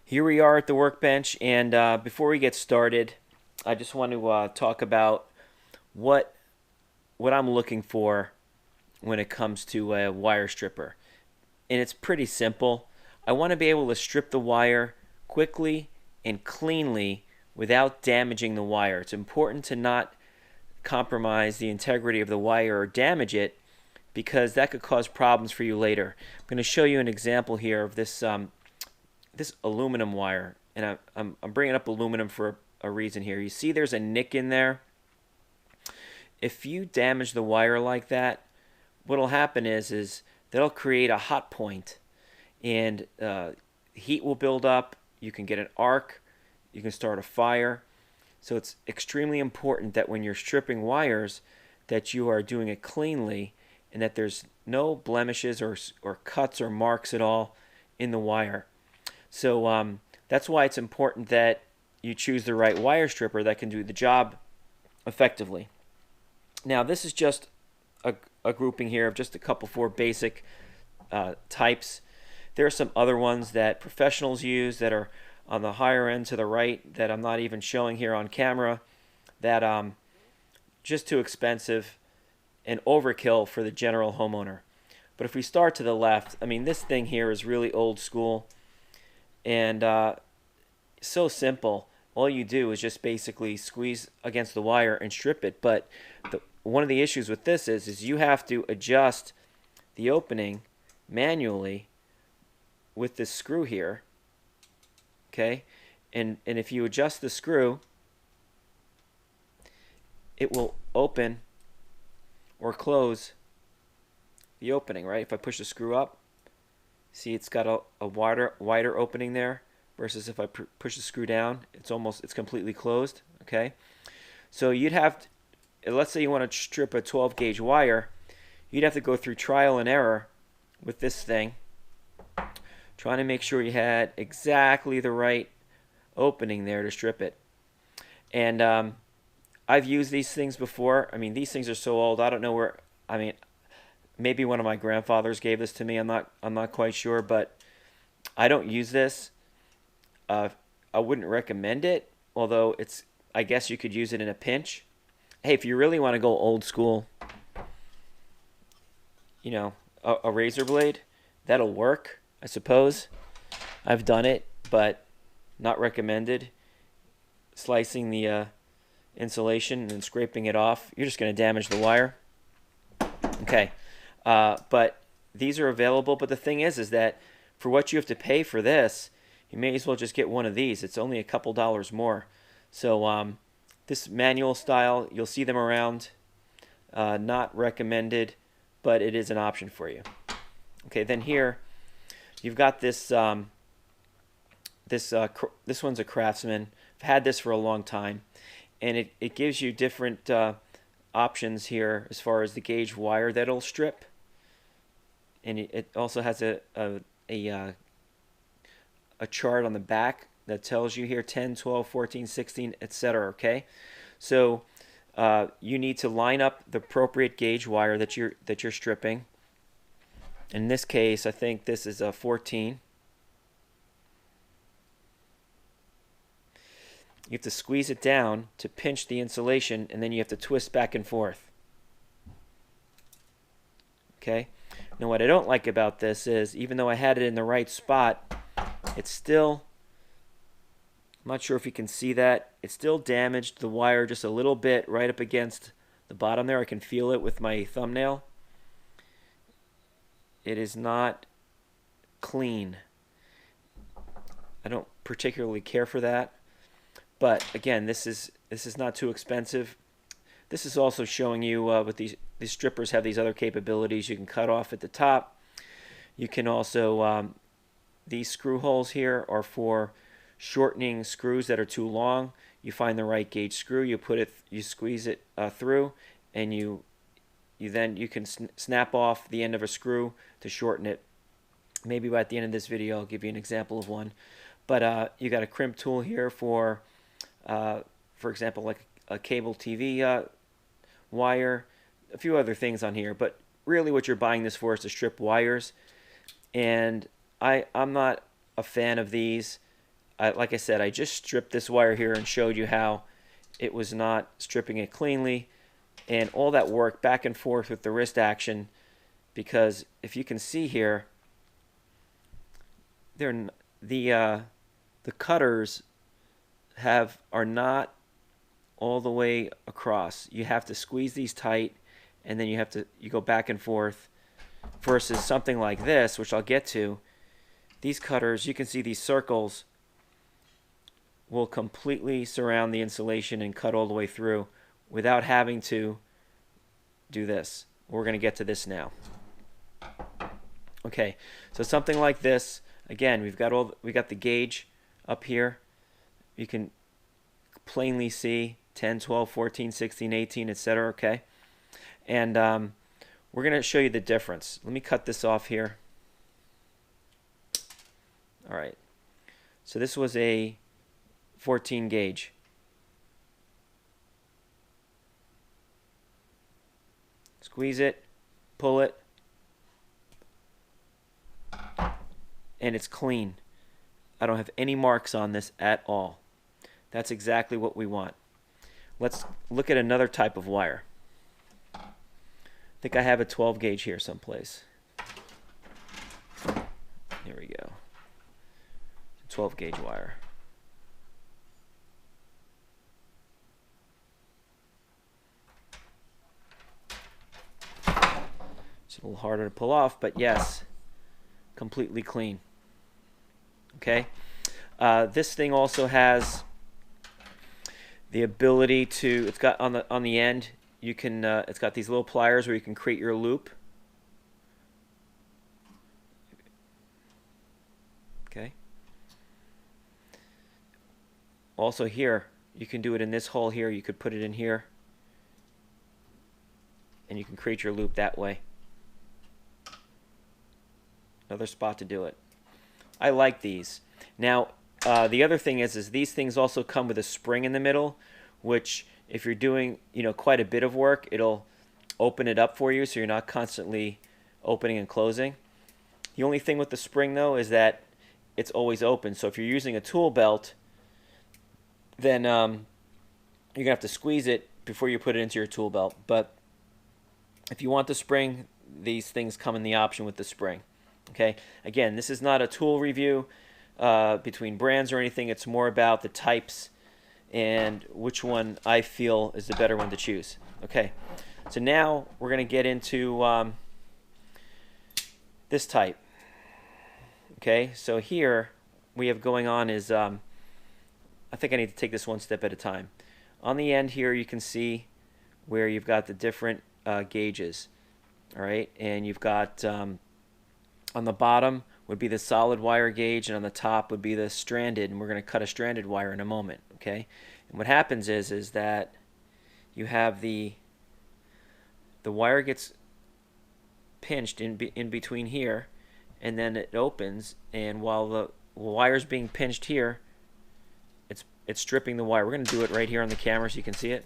Here we are at the workbench, and before we get started, I just want to talk about what what I'm looking for when it comes to a wire stripper. And it's pretty simple. I want to be able to strip the wire quickly and cleanly without damaging the wire. It's important to not compromise the integrity of the wire or damage it because that could cause problems for you later. I'm going to show you an example here of this aluminum wire, and I'm bringing up aluminum for a reason here. You see there's a nick in there. If you damage the wire like that, what'll happen is that'll create a hot point, and heat will build up. You can get an arc. You can start a fire. So it's extremely important that when you're stripping wires that you are doing it cleanly and that there's no blemishes or cuts or marks at all in the wire. So that's why it's important that you choose the right wire stripper that can do the job effectively. Now this is just a grouping here of just a couple four basic types. There are some other ones that professionals use that are on the higher end to the right that I'm not even showing here on camera, that just too expensive and overkill for the general homeowner. But if we start to the left, I mean, this thing here is really old school and so simple. All you do is just basically squeeze against the wire and strip it. But one of the issues with this is you have to adjust the opening manually with this screw here. Okay, and if you adjust the screw, it will open or close the opening, right? If I push the screw up, see it's got a wider opening there, versus if I push the screw down, it's completely closed. Okay, so you'd have to, let's say you want to strip a 12 gauge wire, you'd have to go through trial and error with this thing, trying to make sure you had exactly the right opening there to strip it. And I've used these things before. I mean, these things are so old. I don't know where. I mean, maybe one of my grandfathers gave this to me. I'm not quite sure, but I don't use this. I wouldn't recommend it, although I guess you could use it in a pinch. Hey, if you really want to go old school, you know, a razor blade, that'll work, I suppose. I've done it, but not recommended. Slicing the insulation and scraping it off, you're just going to damage the wire. Okay, but these are available. But the thing is that for what you have to pay for this, you may as well just get one of these. It's only a couple dollars more. So this manual style, you'll see them around. Not recommended, but it is an option for you. Okay, then here you've got this. This one's a Craftsman. I've had this for a long time, and it gives you different options here as far as the gauge wire that it'll strip, and it also has a chart on the back that tells you here 10, 12, 14, 16, etc. Okay, so you need to line up the appropriate gauge wire that you're stripping. In this case, I think this is a 14. You have to squeeze it down to pinch the insulation, and then you have to twist back and forth. Okay? Now what I don't like about this is, even though I had it in the right spot, it's still, I'm not sure if you can see that, it still damaged the wire just a little bit right up against the bottom there. I can feel it with my thumbnail. It is not clean. I don't particularly care for that. But again, this is not too expensive. This is also showing you with these strippers have these other capabilities. You can cut off at the top. You can also these screw holes here are for shortening screws that are too long. You find the right gauge screw, you squeeze it through, and you can snap off the end of a screw to shorten it. Maybe by the end of this video I'll give you an example of one. But you got a crimp tool here for example, like a cable TV wire, a few other things on here. But really what you're buying this for is to strip wires. And I'm not a fan of these. like I said, I just stripped this wire here and showed you how it was not stripping it cleanly, and all that work back and forth with the wrist action, because if you can see here, the cutters are not all the way across. You have to squeeze these tight, and then you go back and forth, versus something like this, which I'll get to. These cutters, you can see these circles will completely surround the insulation and cut all the way through without having to do this. We're going to get to this now. Okay, so something like this, again, we got the gauge up here. You can plainly see 10, 12, 14, 16, 18, etc. Okay, and we're going to show you the difference. Let me cut this off here. All right, so this was a 14 gauge. Squeeze it, pull it, and it's clean. I don't have any marks on this at all. That's exactly what we want. Let's look at another type of wire. I think I have a 12 gauge here someplace. Here we go. 12 gauge wire. It's a little harder to pull off, but yes, completely clean. Okay. This thing also has the ability to, it's got on the end, you can it's got these little pliers where you can create your loop. Okay. Also here, you can do it in this hole here. You could put it in here, and you can create your loop that way. Another spot to do it. I like these. Now, the other thing is these things also come with a spring in the middle, which if you're doing, quite a bit of work, it'll open it up for you, so you're not constantly opening and closing. The only thing with the spring, though, is that it's always open. So if you're using a tool belt, then you're going to have to squeeze it before you put it into your tool belt. But if you want the spring, these things come in the option with the spring. Okay, again, this is not a tool review between brands or anything. It's more about the types and which one I feel is the better one to choose. Okay, so now we're going to get into this type. Okay, so here we have going on is, I think I need to take this one step at a time. On the end here you can see where you've got the different gauges. All right, and you've got on the bottom would be the solid wire gauge, and on the top would be the stranded, and we're going to cut a stranded wire in a moment. Okay, and what happens is that you have the wire gets pinched in between here, and then it opens, and while the wire's being pinched here, it's stripping the wire. We're going to do it right here on the camera so you can see it.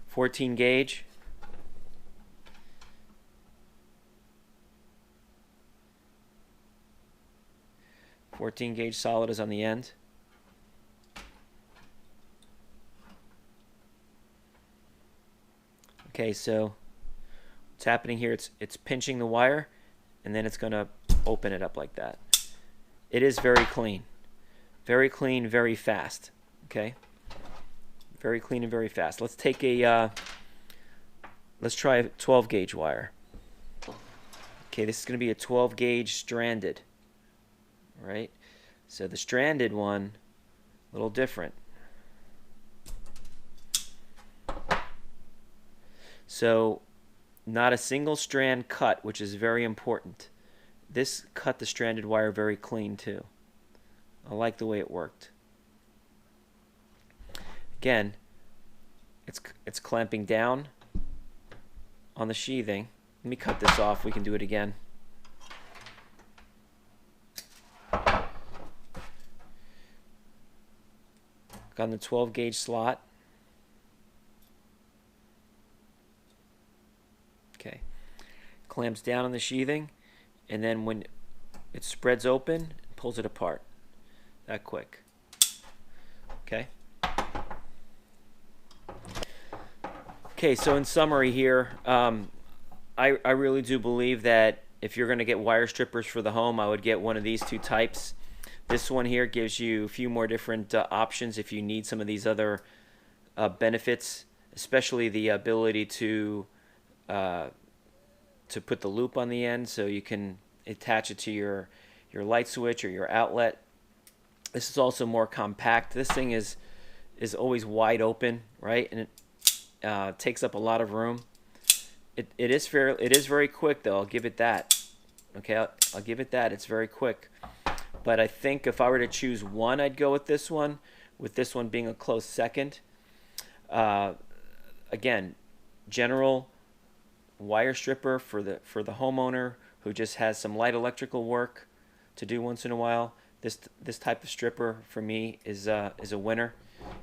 14 gauge. .14 gauge solid is on the end. Okay, so what's happening here? It's pinching the wire, and then it's going to open it up like that. It is very clean, very fast. Okay, very clean and very fast. Let's take a let's try a 12 gauge wire. Okay, this is going to be a 12 gauge stranded. Right, so the stranded one, a little different. So not a single strand cut, which is very important. This cut the stranded wire very clean too. I like the way it worked. Again, it's clamping down on the sheathing. Let me cut this off. We can do it again. On the 12 gauge slot. Okay, clamps down on the sheathing, and then when it spreads open, pulls it apart. that quick. Okay. Okay, so in summary here, I really do believe that if you're going to get wire strippers for the home, I would get one of these two types. This one here gives you a few more different options if you need some of these other benefits, especially the ability to put the loop on the end so you can attach it to your light switch or your outlet. This is also more compact. This thing is always wide open, right? And it takes up a lot of room. It is very quick though. I'll give it that. Okay, I'll give it that. It's very quick. But I think if I were to choose one, I'd go with this one being a close second. Again, general wire stripper for the homeowner who just has some light electrical work to do once in a while. This type of stripper for me is a winner.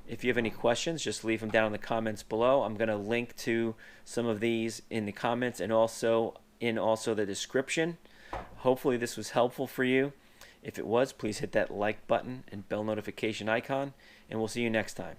If you have any questions, just leave them down in the comments below. I'm going to link to some of these in the comments and also in the description. Hopefully this was helpful for you. If it was, please hit that like button and bell notification icon, and we'll see you next time.